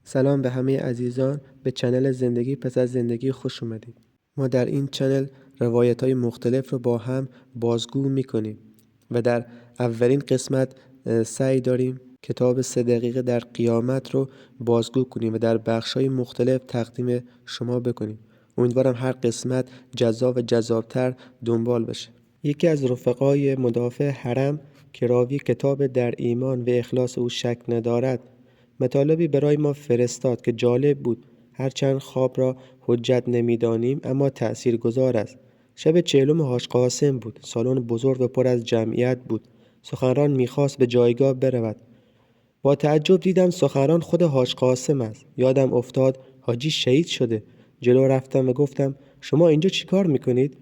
سلام به همه عزیزان به چنل زندگی پس از زندگی خوش اومدید. ما در این چنل روایت‌های مختلف رو با هم بازگو می‌کنیم و در اولین قسمت سعی داریم کتاب 3 دقیقه در قیامت رو بازگو کنیم و در بخش‌های مختلف تقدیم شما بکنیم. امیدوارم هر قسمت جذاب و جذابتر دنبال بشه. یکی از رفقای مدافع حرم که راوی کتاب در ایمان و اخلاص او شک ندارد مطالبی برای ما فرستاد که جالب بود. هرچند خواب را حجت نمی‌دانیم اما تأثیرگذار است. شب 40 حاج قاسم بود. سالن بزرگ و پر از جمعیت بود. سخنران می‌خواست به جایگاه برود. با تعجب دیدم سخنران خود حاج قاسم است. یادم افتاد حاجی شهید شده. جلو رفتم و گفتم شما اینجا چیکار می‌کنید؟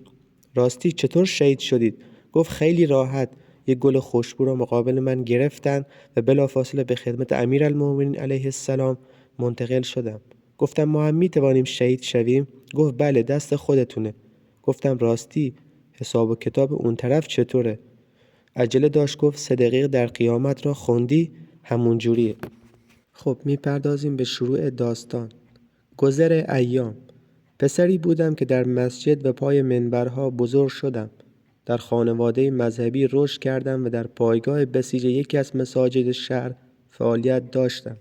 راستی چطور شهید شدید؟ گفت خیلی راحت. یک گل خوشبو را مقابل من گرفتن و بلافاصله به خدمت امیرالمومنین علیه السلام منتقل شدم. گفتم ما هم میتوانیم شهید شویم؟ گفت بله دست خودتونه. گفتم راستی حساب و کتاب اون طرف چطوره؟ عجله داشت. گفت 3 دقیقه در قیامت را خوندی؟ همون جوریه. خب میپردازیم به شروع داستان. گذر ایام. پسری بودم که در مسجد و پای منبرها بزرگ شدم. در خانواده مذهبی رشد کردم و در پایگاه بسیج یکی از مساجد شهر فعالیت داشتم.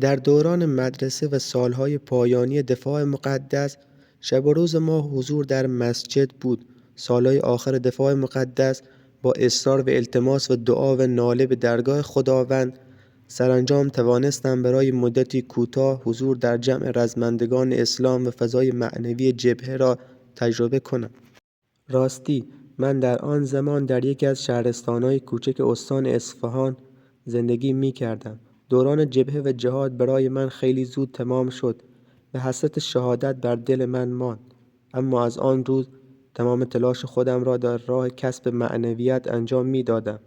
در دوران مدرسه و سالهای پایانی دفاع مقدس شب و روز ما حضور در مسجد بود. سالهای آخر دفاع مقدس با اصرار و التماس و دعا و ناله به درگاه خداوند سرانجام توانستم برای مدتی کوتاه حضور در جمع رزمندگان اسلام و فضای معنوی جبهه را تجربه کنم. راستی من در آن زمان در یکی از شهرستان‌های کوچک استان اصفهان زندگی می‌کردم. دوران جبهه و جهاد برای من خیلی زود تمام شد و حسرت شهادت بر دل من ماند. اما از آن روز تمام تلاش خودم را در راه کسب معنویت انجام می‌دادم.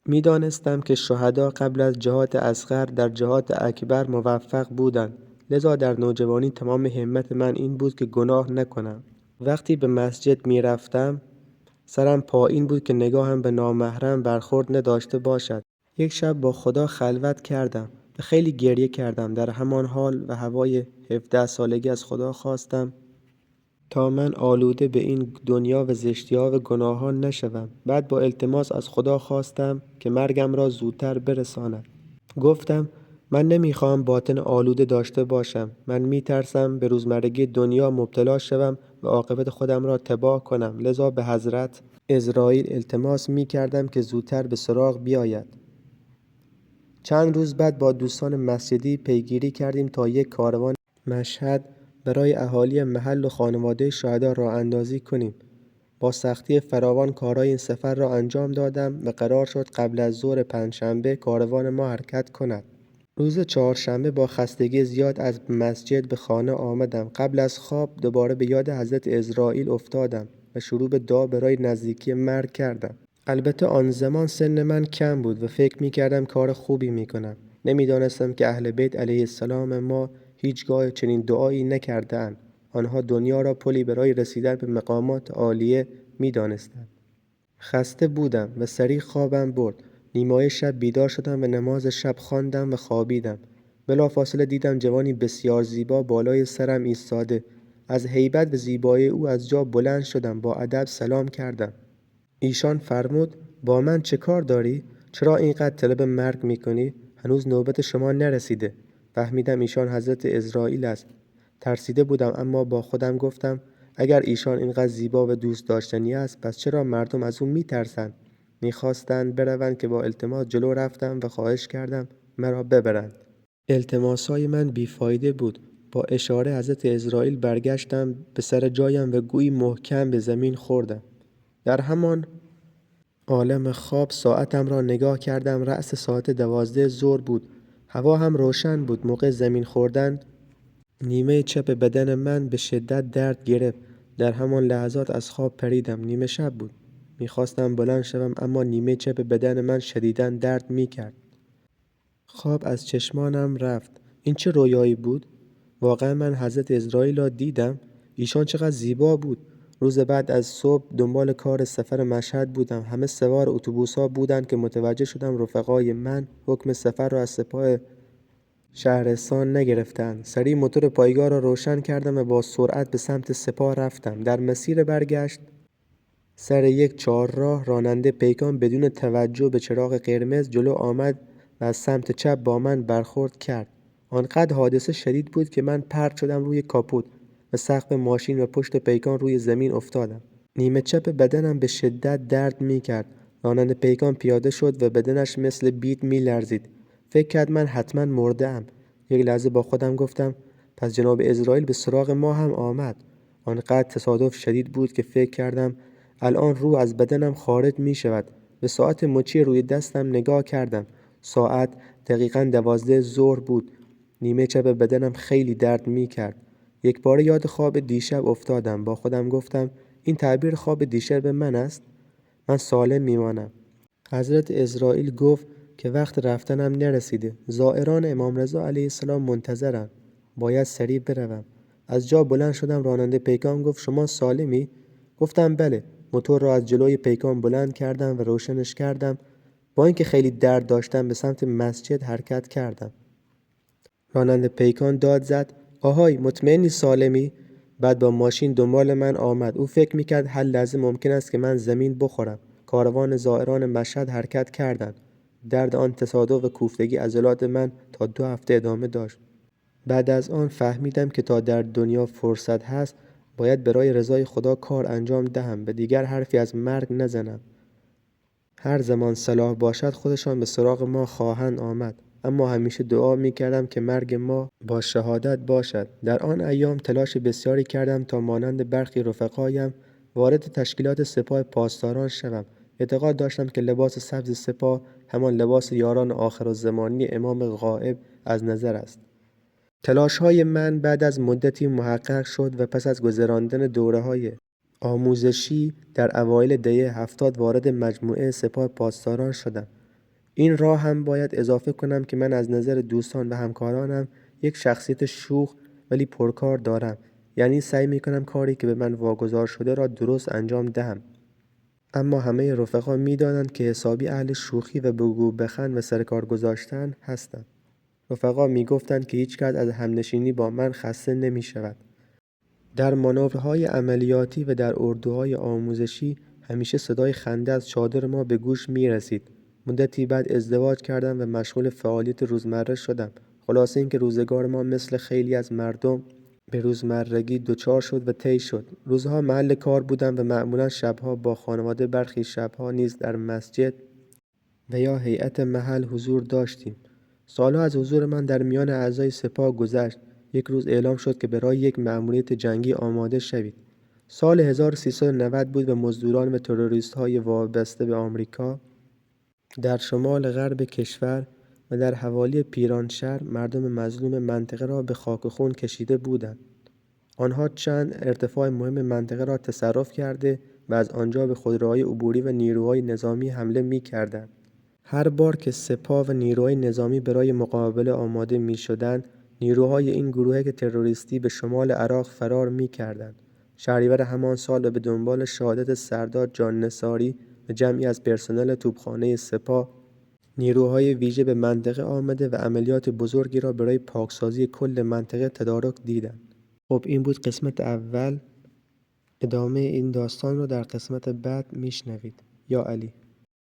می‌دانستم که شهدا قبل از جهاد اصغر در جهاد اکبر موفق بودند. لذا در نوجوانی تمام همت من این بود که گناه نکنم. وقتی به مسجد می‌رفتم سرم پایین بود که نگاهم به نامحرم برخورد نداشته باشد. یک شب با خدا خلوت کردم و خیلی گریه کردم. در همان حال و هوای 17 سالگی از خدا خواستم تا من آلوده به این دنیا و زشتی‌ها و گناه‌ها نشوم. بعد با التماس از خدا خواستم که مرگم را زودتر برساند. گفتم من نمیخواهم باطن آلوده داشته باشم. من میترسم به روزمرگی دنیا مبتلا شوم و عاقبت خودم را تباه کنم. لذا به حضرت عزراییل التماس میکردم که زودتر به سراغ بیاید. چند روز بعد با دوستان مسجدی پیگیری کردیم تا یک کاروان مشهد برای اهالی محل و خانواده شهدا راه اندازی کنیم. با سختی فراوان کارهای این سفر را انجام دادم و قرار شد قبل از ظهر پنجشنبه کاروان ما حرکت کند. روز چهارشنبه با خستگی زیاد از مسجد به خانه آمدم. قبل از خواب دوباره به یاد حضرت عزراییل افتادم و شروع به دعا برای نزدیکی مرگ کردم. البته آن زمان سن من کم بود و فکر می کردم کار خوبی می کنم. نمی دانستم که اهل بیت علیه السلام ما هیچگاه چنین دعایی نکردند. آنها دنیا را پلی برای رسیدن به مقامات عالیه می دانستند. خسته بودم و سریع خوابم برد. نیمای شب بیدار شدم و نماز شب خواندم و خوابیدم. بلافاصله دیدم جوانی بسیار زیبا بالای سرم ایستاده. از هیبت و زیبایی او از جا بلند شدم. با ادب سلام کردم. ایشان فرمود با من چه کار داری؟ چرا اینقدر طلب مرگ میکنی؟ هنوز نوبت شما نرسیده. فهمیدم ایشان حضرت عزراییل است. ترسیده بودم اما با خودم گفتم اگر ایشان اینقدر زیبا و دوست داشتنی است پس چرا مردم از او میترسند؟ میخواستند بروند که با التماس جلو رفتم و خواهش کردم مرا ببرند. التماسهای من بیفایده بود. با اشاره حضرت عزراییل برگشتم به سر جایم و گویی محکم به زمین خوردم. در همان عالم خواب ساعتم را نگاه کردم. رأس ساعت 12 ظهر بود. هوا هم روشن بود. موقع زمین خوردن نیمه چپ بدن من به شدت درد گرفت. در همان لحظات از خواب پریدم. نیمه شب بود. میخواستم بلند شوم اما نیمه چپ بدن من شدیداً درد میکرد. خواب از چشمانم رفت. این چه رویایی بود؟ واقعا من حضرت عزراییل را دیدم. ایشان چقدر زیبا بود. روز بعد از صبح دنبال کار سفر مشهد بودم. همه سوار اتوبوس‌ها بودند که متوجه شدم رفقای من حکم سفر را از سپاه شهرستان نگرفتند. سریع موتور پایگاه را روشن کردم و با سرعت به سمت سپاه رفتم. در مسیر برگشت سر یک چهارراه راننده پیکان بدون توجه به چراغ قرمز جلو آمد و از سمت چپ با من برخورد کرد. آنقدر حادثه شدید بود که من پرت شدم روی کاپوت و سقف ماشین و پشت پیکان روی زمین افتادم. نیمه چپ بدنم به شدت درد می کرد. راننده پیکان پیاده شد و بدنش مثل بید می لرزید. فکر کرد من حتما مرده‌ام. یک لحظه با خودم گفتم پس جناب عزرائیل به سراغ ما هم آمد. آنقدر تصادف شدید بود که فکر کردم الان روح از بدنم خارج می شود. به ساعت مچی روی دستم نگاه کردم. ساعت دقیقاً 12 ظهر بود. نیمه چپ بدنم خیلی درد می کرد. یک باره یاد خواب دیشب افتادم. با خودم گفتم این تعبیر خواب دیشب من است؟ من سالم میمانم. حضرت عزرائیل گفت که وقت رفتنم نرسیده. زائران امام رضا علیه السلام منتظرند. باید سریع بروم. از جا بلند شدم. راننده پیکان گفت شما سالمی؟ گفتم بله. موتور را از جلوی پیکان بلند کردم و روشنش کردم. با اینکه خیلی درد داشتم به سمت مسجد حرکت کردم. راننده پیکان داد زد آهای مطمئنی سالمی؟ بعد با ماشین دنبال من آمد. او فکر میکرد هر لحظه ممکن است که من زمین بخورم. کاروان زائران مشهد حرکت کردند. درد آن تصادف و کوفتگی عضلات من تا 2 هفته ادامه داشت. بعد از آن فهمیدم که تا در دنیا فرصت هست باید برای رضای خدا کار انجام دهم. به دیگر حرفی از مرگ نزنم. هر زمان صلاح باشد خودشان به سراغ ما خواهند آمد. اما همیشه دعا می‌کردم که مرگ ما با شهادت باشد. در آن ایام تلاش بسیاری کردم تا مانند برخی رفقایم وارد تشکیلات سپاه پاسداران شوم. اعتقاد داشتم که لباس سبز سپاه همان لباس یاران آخرالزمانی امام غائب از نظر است. تلاش‌های من بعد از مدتی محقق شد و پس از گذراندن دوره‌های آموزشی در اوایل دهه 70 وارد مجموعه سپاه پاسداران شدم. این را هم باید اضافه کنم که من از نظر دوستان و همکارانم یک شخصیت شوخ ولی پرکار دارم. یعنی سعی می‌کنم کاری که به من واگذار شده را درست انجام دهم. اما همه رفقا می‌دانند که حسابی اهل شوخی و بگو بخند و سر کار گذاشتن هستم. رفقا می‌گفتند که هیچ کس از همنشینی با من خسته نمی‌شود. در مانورهای عملیاتی و در اردوهای آموزشی همیشه صدای خنده از چادر ما به گوش می رسید. مدتی بعد ازدواج کردم و مشغول فعالیت روزمره شدم. خلاصه اینکه روزگار ما مثل خیلی از مردم به روزمرگی دچار شد و طی شد. روزها محل کار بودم و معمولا شبها با خانواده برخی شبها نیز در مسجد و یا هیئت محل حضور داشتیم. سالها از حضور من در میان اعضای سپاه گذشت. یک روز اعلام شد که برای یک مأموریت جنگی آماده شوید. سال 1390 بود و مزدوران و تروریست‌های وابسته به آمریکا در شمال غرب کشور و در حوالی پیرانشهر مردم مظلوم منطقه را به خاک و خون کشیده بودند. آنها چند ارتفاع مهم منطقه را تصرف کرده و از آنجا به خودروهای عبوری و نیروهای نظامی حمله می‌کردند. هر بار که سپاه و نیروهای نظامی برای مقابله آماده می‌شدند، نیروهای این گروه تروریستی به شمال عراق فرار می‌کردند. شهریور همان سال و به دنبال شهادت سردار جان نثاری و جمعی از پرسنل توپخانه سپاه، نیروهای ویژه به منطقه آمده و عملیات بزرگی را برای پاکسازی کل منطقه تدارک دیدند. خب این بود قسمت اول. ادامه این داستان رو در قسمت بعد میشنوید. یا علی.